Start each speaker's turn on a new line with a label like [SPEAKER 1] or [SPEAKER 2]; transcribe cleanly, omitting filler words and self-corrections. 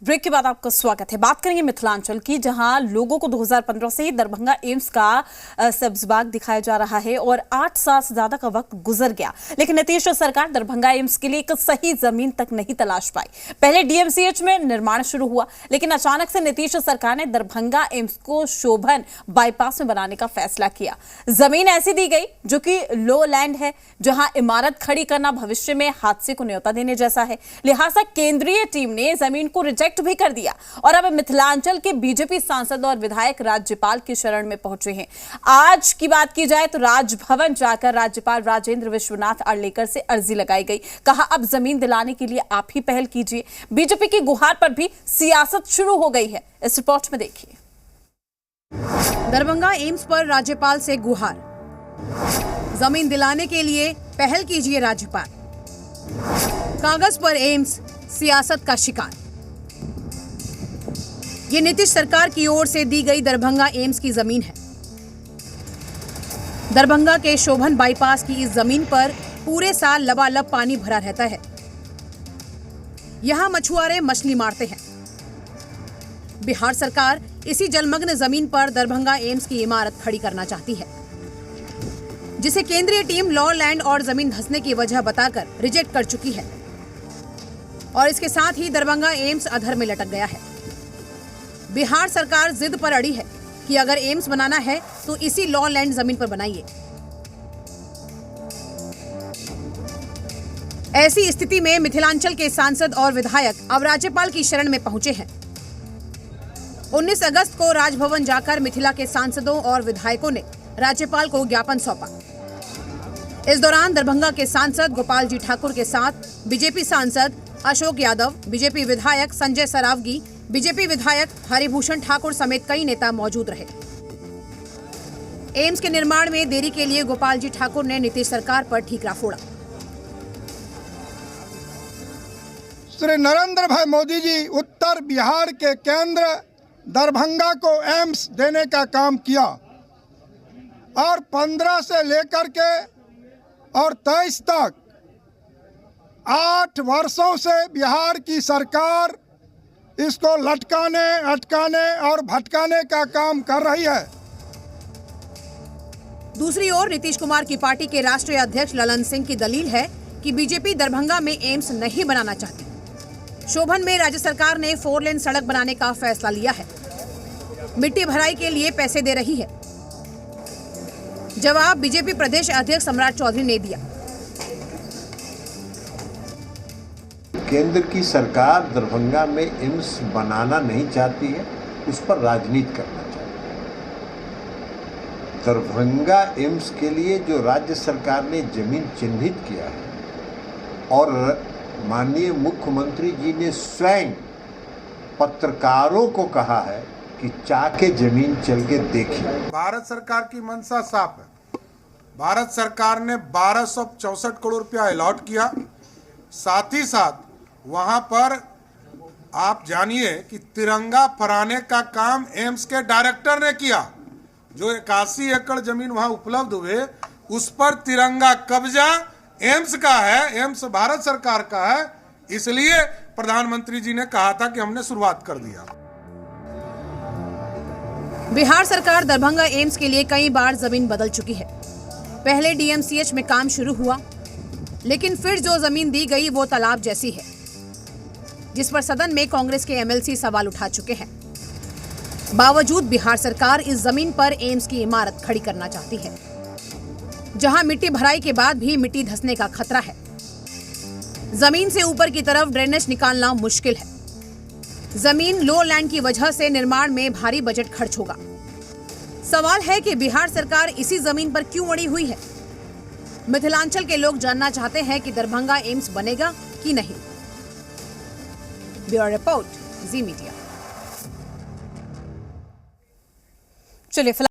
[SPEAKER 1] Break के बाद आपका स्वागत है। बात करेंगे मिथिलांचल की, जहां लोगों को 2015 से ही दरभंगा एम्स का सब्जबाग दिखाया जा रहा है और 8 साल से ज्यादा का वक्त गुजर गया, लेकिन नीतीश सरकार दरभंगा एम्स के लिए एक सही जमीन तक नहीं तलाश पाई। पहले डीएमसीएच में निर्माण शुरू हुआ, लेकिन अचानक से नीतीश सरकार ने दरभंगा एम्स को शोभन बाईपास में बनाने का फैसला किया। जमीन ऐसी दी गई जो कि लो लैंड है, जहां इमारत खड़ी करना भविष्य में हादसे को न्योता देने जैसा है। लिहाजा केंद्रीय टीम ने जमीन को रिजेक्ट भी कर दिया और अब मिथिलांचल के बीजेपी सांसद और विधायक राज्यपाल की शरण में पहुंचे हैं। आज की बात की जाए तो राजभवन जाकर राज्यपाल राजेंद्र विश्वनाथ अर्लेकर से अर्जी लगाई गई। कहा अब जमीन दिलाने के लिए आप ही पहल कीजिए। बीजेपी की गुहार पर भी सियासत शुरू हो गई है। इस रिपोर्ट में देखिए।
[SPEAKER 2] दरभंगा एम्स पर राज्यपाल से गुहार, जमीन दिलाने के लिए पहल कीजिए राज्यपाल। कागज पर एम्स सियासत का शिकार। ये नीतीश सरकार की ओर से दी गई दरभंगा एम्स की जमीन है। दरभंगा के शोभन बाईपास की इस जमीन पर पूरे साल लबालब पानी भरा रहता है। यहां मछुआरे मछली मारते हैं। बिहार सरकार इसी जलमग्न जमीन पर दरभंगा एम्स की इमारत खड़ी करना चाहती है, जिसे केंद्रीय टीम लॉ लैंड और जमीन धंसने की वजह बताकर रिजेक्ट कर चुकी है। और इसके साथ ही दरभंगा एम्स अधर में लटक गया है। बिहार सरकार जिद पर अड़ी है कि अगर एम्स बनाना है तो इसी लॉ लैंड जमीन पर बनाइए। ऐसी स्थिति में मिथिलांचल के सांसद और विधायक अब राज्यपाल की शरण में पहुंचे हैं। 19 अगस्त को राजभवन जाकर मिथिला के सांसदों और विधायकों ने राज्यपाल को ज्ञापन सौंपा। इस दौरान दरभंगा के सांसद गोपाल जी ठाकुर के साथ बीजेपी सांसद अशोक यादव, बीजेपी विधायक संजय सरावगी, बीजेपी विधायक हरिभूषण ठाकुर समेत कई नेता मौजूद रहे। एम्स के निर्माण में देरी के लिए गोपाल जी ठाकुर ने नीतीश सरकार पर ठीकरा फोड़ा।
[SPEAKER 3] श्री नरेंद्र भाई मोदी जी उत्तर बिहार के केंद्र दरभंगा को एम्स देने का काम किया और 15 से लेकर के और 23 तक 8 वर्षों से बिहार की सरकार इसको लटकाने, अटकाने और भटकाने का काम कर रही है।
[SPEAKER 2] दूसरी ओर नीतीश कुमार की पार्टी के राष्ट्रीय अध्यक्ष ललन सिंह की दलील है कि बीजेपी दरभंगा में एम्स नहीं बनाना चाहती। शोभन में राज्य सरकार ने 4 लेन सड़क बनाने का फैसला लिया है। मिट्टी भराई के लिए पैसे दे रही है। जवाब बीजेपी प्रदेश अध्यक्ष सम्राट चौधरी ने दिया।
[SPEAKER 4] केंद्र की सरकार दरभंगा में एम्स बनाना नहीं चाहती है, उस पर राजनीति करना चाहती है। दरभंगा एम्स के लिए जो राज्य सरकार ने जमीन चिन्हित किया है और माननीय मुख्यमंत्री जी ने स्वयं पत्रकारों को कहा है कि चाके जमीन चल के देखिए।
[SPEAKER 5] भारत सरकार की मंशा साफ है। भारत सरकार ने 1264 करोड़ रुपया अलॉट किया। साथ ही साथ वहां पर आप जानिए कि तिरंगा फहराने का काम एम्स के डायरेक्टर ने किया। जो 81 एकड़ जमीन वहां उपलब्ध हुए, उस पर तिरंगा कब्जा एम्स का है, एम्स भारत सरकार का है। इसलिए प्रधानमंत्री जी ने कहा था कि हमने शुरुआत कर दिया।
[SPEAKER 2] बिहार सरकार दरभंगा एम्स के लिए कई बार जमीन बदल चुकी है। पहले डीएमसीएच में काम शुरू हुआ, लेकिन फिर जो जमीन दी गई वो तालाब जैसी है, जिस पर सदन में कांग्रेस के एमएलसी सवाल उठा चुके हैं। बावजूद बिहार सरकार इस जमीन पर एम्स की इमारत खड़ी करना चाहती है, जहां मिट्टी भराई के बाद भी मिट्टी धंसने का खतरा है। जमीन से ऊपर की तरफ ड्रेनेज निकालना मुश्किल है। जमीन लो लैंड की वजह से निर्माण में भारी बजट खर्च होगा। सवाल है कि बिहार सरकार इसी जमीन पर क्यों अड़ी हुई है। मिथिलांचल के लोग जानना चाहते हैं कि दरभंगा एम्स बनेगा कि नहीं। ब्यूरो रिपोर्ट, जी मीडिया।
[SPEAKER 1] चलिए।